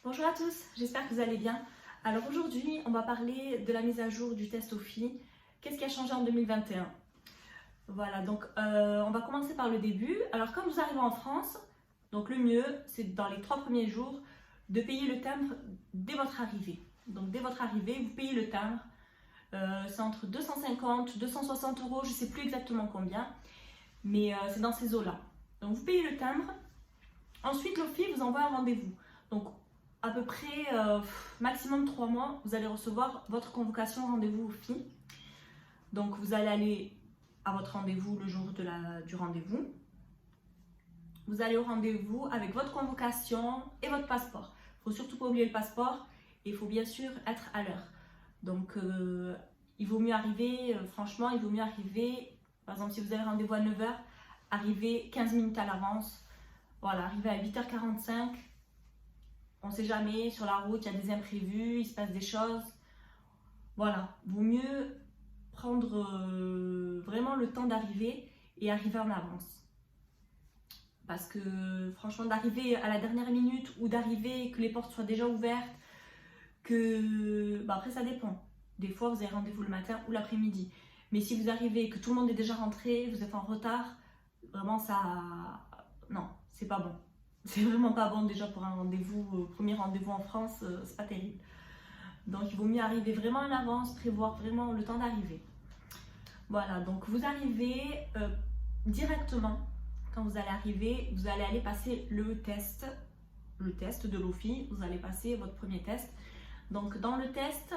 Bonjour à tous, j'espère que vous allez bien. Alors aujourd'hui, on va parler de la mise à jour du test OFII. Qu'est-ce qui a changé en 2021? Voilà, donc on va commencer par le début. Alors quand vous arrivez en France, donc le mieux, c'est dans les 3 premiers jours de payer le timbre dès votre arrivée. Donc dès votre arrivée, vous payez le timbre. C'est entre 250 260 euros, je ne sais plus exactement combien, mais c'est dans ces eaux-là. Donc vous payez le timbre. Ensuite, l'OFII vous envoie un rendez-vous. Donc à peu près maximum 3 mois, vous allez recevoir votre convocation rendez-vous OFII. Donc vous allez aller à votre rendez-vous le jour du rendez-vous. Vous allez au rendez-vous avec votre convocation et votre passeport. Il ne faut surtout pas oublier le passeport et il faut bien sûr être à l'heure. Donc il vaut mieux arriver, franchement, il vaut mieux arriver, par exemple si vous avez rendez-vous à 9 h, arriver 15 minutes à l'avance. Voilà, arriver à 8 h 45. On ne sait jamais, sur la route, il y a des imprévus, il se passe des choses. Voilà, vaut mieux prendre vraiment le temps d'arriver et arriver en avance. Parce que franchement, d'arriver à la dernière minute ou d'arriver que les portes soient déjà ouvertes, après ça dépend. Des fois, vous avez rendez-vous le matin ou l'après-midi. Mais si vous arrivez que tout le monde est déjà rentré, vous êtes en retard, vraiment ça... Non, c'est pas bon. C'est vraiment pas bon déjà pour un rendez-vous, premier rendez-vous en France, c'est pas terrible. Donc il vaut mieux arriver vraiment en avance, prévoir vraiment le temps d'arriver. Voilà, donc vous arrivez directement, quand vous allez arriver, vous allez aller passer le test de l'OFII, vous allez passer votre premier test. Donc dans le test,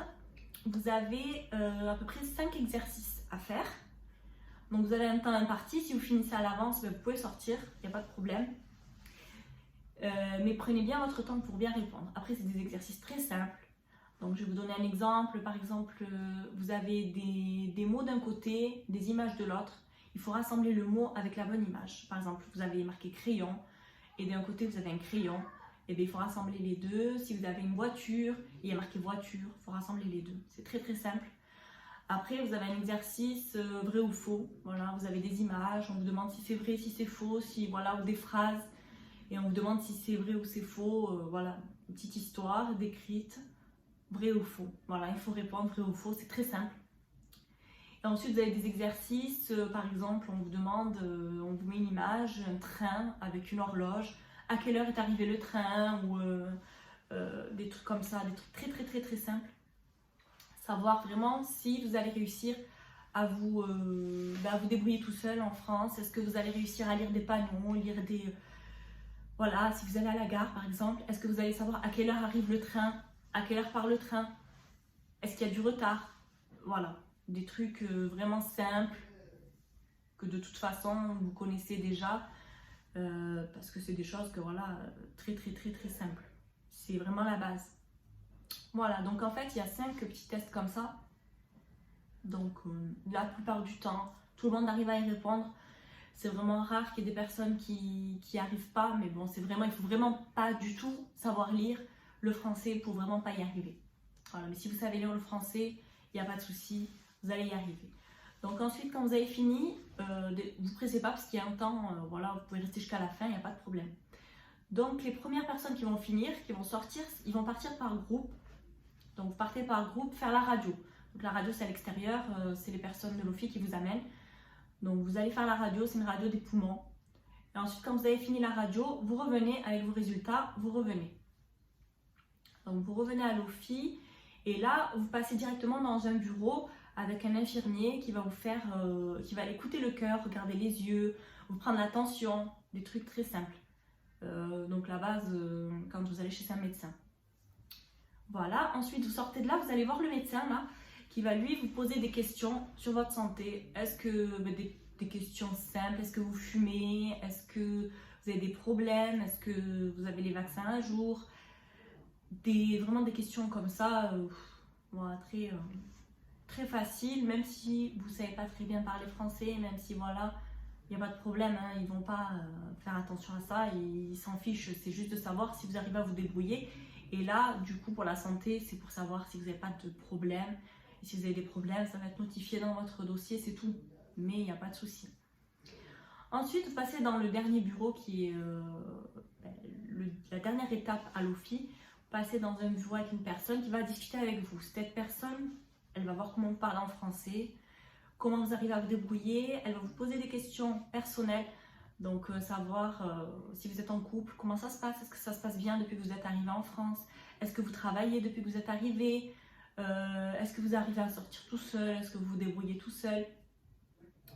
vous avez à peu près 5 exercices à faire. Donc vous avez un temps imparti, si vous finissez à l'avance, vous pouvez sortir, il n'y a pas de problème. Mais prenez bien votre temps pour bien répondre. Après, c'est des exercices très simples. Donc, je vais vous donner un exemple. Par exemple, vous avez des mots d'un côté, des images de l'autre. Il faut rassembler le mot avec la bonne image. Par exemple, vous avez marqué crayon et d'un côté, vous avez un crayon. Et bien, il faut rassembler les deux. Si vous avez une voiture et il y a marqué voiture, il faut rassembler les deux. C'est très très simple. Après, vous avez un exercice vrai ou faux. Voilà, vous avez des images. On vous demande si c'est vrai, si c'est faux, ou des phrases. Et on vous demande si c'est vrai ou c'est faux, voilà, une petite histoire décrite, vrai ou faux. Voilà, il faut répondre vrai ou faux, c'est très simple. Et ensuite, vous avez des exercices, par exemple, on vous demande, on vous met une image, un train avec une horloge, à quelle heure est arrivé le train, ou des trucs comme ça, des trucs très très très très simples. Savoir vraiment si vous allez réussir à vous débrouiller tout seul en France, est-ce que vous allez réussir à lire des panneaux, lire des... Voilà, si vous allez à la gare par exemple, est-ce que vous allez savoir à quelle heure arrive le train, à quelle heure part le train, est-ce qu'il y a du retard? Voilà, des trucs vraiment simples que de toute façon vous connaissez déjà parce que c'est des choses que voilà, très très très très simples. C'est vraiment la base. Voilà, donc en fait il y a 5 petits tests comme ça. Donc la plupart du temps, tout le monde arrive à y répondre. C'est vraiment rare qu'il y ait des personnes qui n'y arrivent pas, mais bon, il faut vraiment pas du tout savoir lire le français pour vraiment pas y arriver. Voilà, mais si vous savez lire le français, il n'y a pas de souci, vous allez y arriver. Donc ensuite, quand vous avez fini, vous ne pressez pas parce qu'il y a un temps, voilà, vous pouvez rester jusqu'à la fin, il n'y a pas de problème. Donc les premières personnes qui vont finir, qui vont sortir, ils vont partir par groupe. Donc vous partez par groupe faire la radio. Donc la radio c'est à l'extérieur, c'est les personnes de l'OFII qui vous amènent. Donc vous allez faire la radio, c'est une radio des poumons. Et ensuite, quand vous avez fini la radio, vous revenez avec vos résultats, vous revenez. Donc vous revenez à l'OFII et là, vous passez directement dans un bureau avec un infirmier qui va vous faire, qui va écouter le cœur, regarder les yeux, vous prendre la tension, des trucs très simples. Donc la base, quand vous allez chez un médecin. Voilà, ensuite vous sortez de là, vous allez voir le médecin là, qui va lui vous poser des questions sur votre santé. Est-ce que des questions simples, est-ce que vous fumez, est-ce que vous avez des problèmes, est-ce que vous avez les vaccins à jour, vraiment des questions comme ça, voilà, très, très facile, même si vous ne savez pas très bien parler français, même si voilà, il n'y a pas de problème, hein, ils ne vont pas faire attention à ça, ils s'en fichent, c'est juste de savoir si vous arrivez à vous débrouiller. Et là, du coup, pour la santé, c'est pour savoir si vous n'avez pas de problème. Et si vous avez des problèmes, ça va être notifié dans votre dossier, c'est tout. Mais il n'y a pas de souci. Ensuite, vous passez dans le dernier bureau qui est la dernière étape à l'OFII. Vous passer dans un bureau avec une personne qui va discuter avec vous. Cette personne, elle va voir comment vous parlez en français, comment vous arrivez à vous débrouiller, elle va vous poser des questions personnelles, donc savoir si vous êtes en couple, comment ça se passe, est-ce que ça se passe bien depuis que vous êtes arrivé en France, est-ce que vous travaillez depuis que vous êtes arrivé, est-ce que vous arrivez à sortir tout seul, est-ce que vous vous débrouillez tout seul,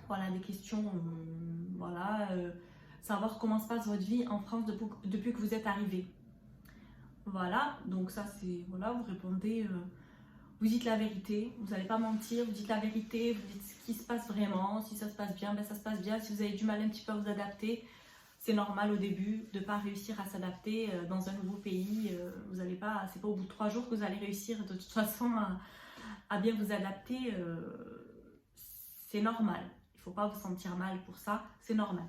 voilà des questions, savoir comment se passe votre vie en France depuis que vous êtes arrivé. Voilà, donc ça c'est, voilà, vous répondez, vous dites la vérité, vous n'allez pas mentir, vous dites la vérité, vous dites ce qui se passe vraiment, si ça se passe bien, ben ça se passe bien, si vous avez du mal un petit peu à vous adapter, c'est normal au début de ne pas réussir à s'adapter dans un nouveau pays, vous n'allez pas, c'est pas au bout de 3 jours que vous allez réussir de toute façon à bien vous adapter, c'est normal, il ne faut pas vous sentir mal pour ça, c'est normal.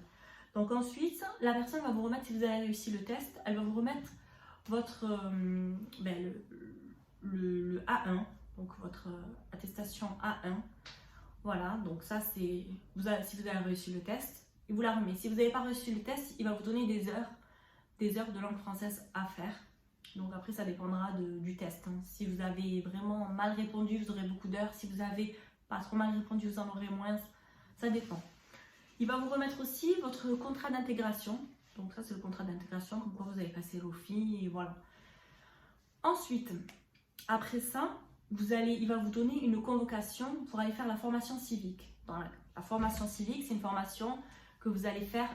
Donc ensuite, la personne va vous remettre, si vous avez réussi le test, elle va vous remettre votre le A1, donc votre attestation A1. Voilà, donc ça c'est si vous avez réussi le test, il vous la remet. Si vous n'avez pas reçu le test, il va vous donner des heures de langue française à faire. Donc après ça dépendra du test. Hein. Si vous avez vraiment mal répondu, vous aurez beaucoup d'heures. Si vous avez pas trop mal répondu, vous en aurez moins. Ça dépend. Il va vous remettre aussi votre contrat d'intégration. Donc ça c'est le contrat d'intégration, comme quoi vous avez passé l'OFI et voilà. Ensuite, après ça, il va vous donner une convocation pour aller faire la formation civique. La formation civique, c'est une formation que vous allez faire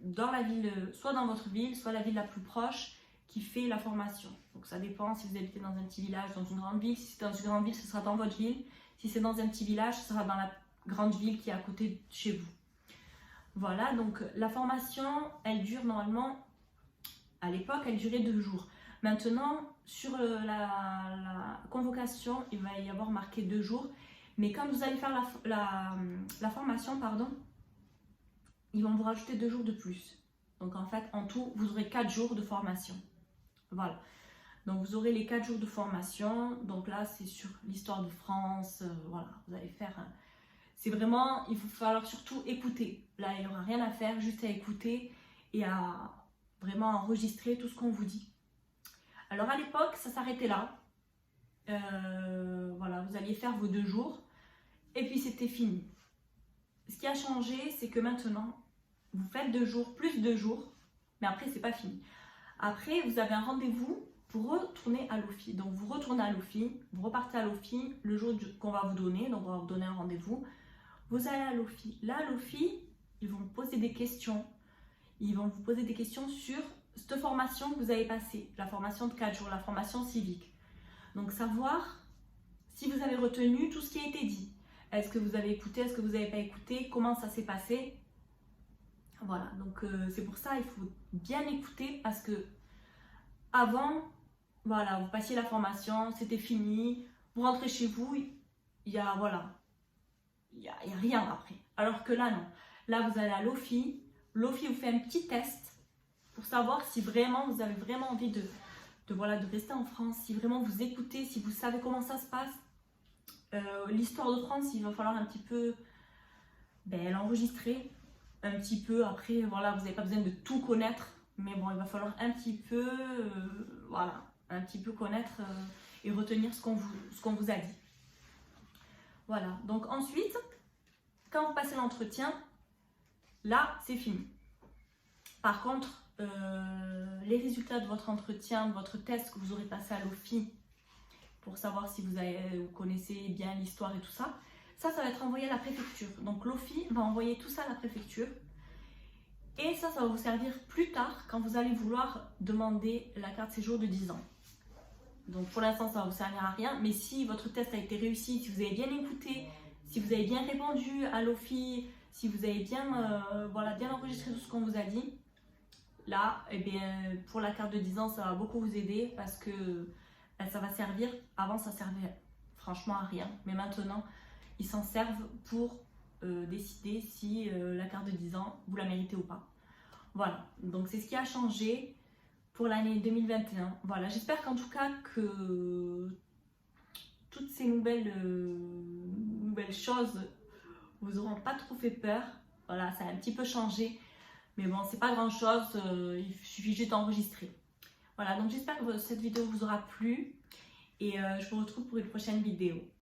dans la ville, soit dans votre ville, soit la ville la plus proche qui fait la formation. Donc ça dépend si vous habitez dans un petit village, dans une grande ville. Si c'est dans une grande ville, ce sera dans votre ville. Si c'est dans un petit village, ce sera dans la grande ville qui est à côté de chez vous. Voilà, donc la formation, elle dure normalement, à l'époque, elle durait 2 jours. Maintenant, sur la convocation, il va y avoir marqué 2 jours. Mais quand vous allez faire la formation, ils vont vous rajouter 2 jours de plus. Donc en fait, en tout, vous aurez 4 jours de formation. Voilà. Donc vous aurez les 4 jours de formation. Donc là, c'est sur l'histoire de France. Voilà, vous allez faire... C'est vraiment, il va falloir surtout écouter. Là, il n'y aura rien à faire, juste à écouter et à vraiment enregistrer tout ce qu'on vous dit. Alors à l'époque, ça s'arrêtait là. Voilà, vous alliez faire vos 2 jours et puis c'était fini. Ce qui a changé, c'est que maintenant, vous faites 2 jours, plus 2 jours, mais après, c'est pas fini. Après, vous avez un rendez-vous pour retourner à l'OFI. Donc, vous retournez à l'OFI, vous repartez à l'OFI le jour qu'on va vous donner. Donc, on va vous donner un rendez-vous. Vous allez à l'OFI. Là, à l'OFI, ils vont vous poser des questions. Ils vont vous poser des questions sur cette formation que vous avez passée, la formation de 4 jours, la formation civique. Donc, savoir si vous avez retenu tout ce qui a été dit. Est-ce que vous avez écouté, est-ce que vous n'avez pas écouté, comment ça s'est passé. Voilà, donc c'est pour ça il faut bien écouter parce que avant, voilà, vous passiez la formation, c'était fini, vous rentrez chez vous, il y a rien après. Alors que là, non. Là, vous allez à l'OFI. L'OFI vous fait un petit test pour savoir si vraiment vous avez vraiment envie de rester en France, si vraiment vous écoutez, si vous savez comment ça se passe. L'histoire de France, il va falloir un petit peu l'enregistrer. Un petit peu, après, voilà, vous n'avez pas besoin de tout connaître. Mais bon, il va falloir un petit peu, un petit peu connaître et retenir ce qu'on vous a dit. Voilà, donc ensuite, quand vous passez l'entretien, là, c'est fini. Par contre, les résultats de votre entretien, de votre test que vous aurez passé à l'OFI, pour savoir si vous connaissez bien l'histoire et tout ça, ça va être envoyé à la préfecture. Donc l'OFI va envoyer tout ça à la préfecture. Et ça va vous servir plus tard quand vous allez vouloir demander la carte séjour de 10 ans. Donc pour l'instant, ça ne va vous servir à rien. Mais si votre test a été réussi, si vous avez bien écouté, si vous avez bien répondu à l'OFI, si vous avez bien enregistré tout ce qu'on vous a dit, là, pour la carte de 10 ans, ça va beaucoup vous aider parce que ça va servir. Avant, ça servait franchement à rien. Mais maintenant, ils s'en servent pour décider si la carte de 10 ans, vous la méritez ou pas. Voilà, donc c'est ce qui a changé pour l'année 2021. Voilà, j'espère qu'en tout cas que toutes ces nouvelles choses vous auront pas trop fait peur. Voilà, ça a un petit peu changé. Mais bon, c'est pas grand chose, il suffit juste d'enregistrer. Voilà, donc j'espère que cette vidéo vous aura plu et je vous retrouve pour une prochaine vidéo.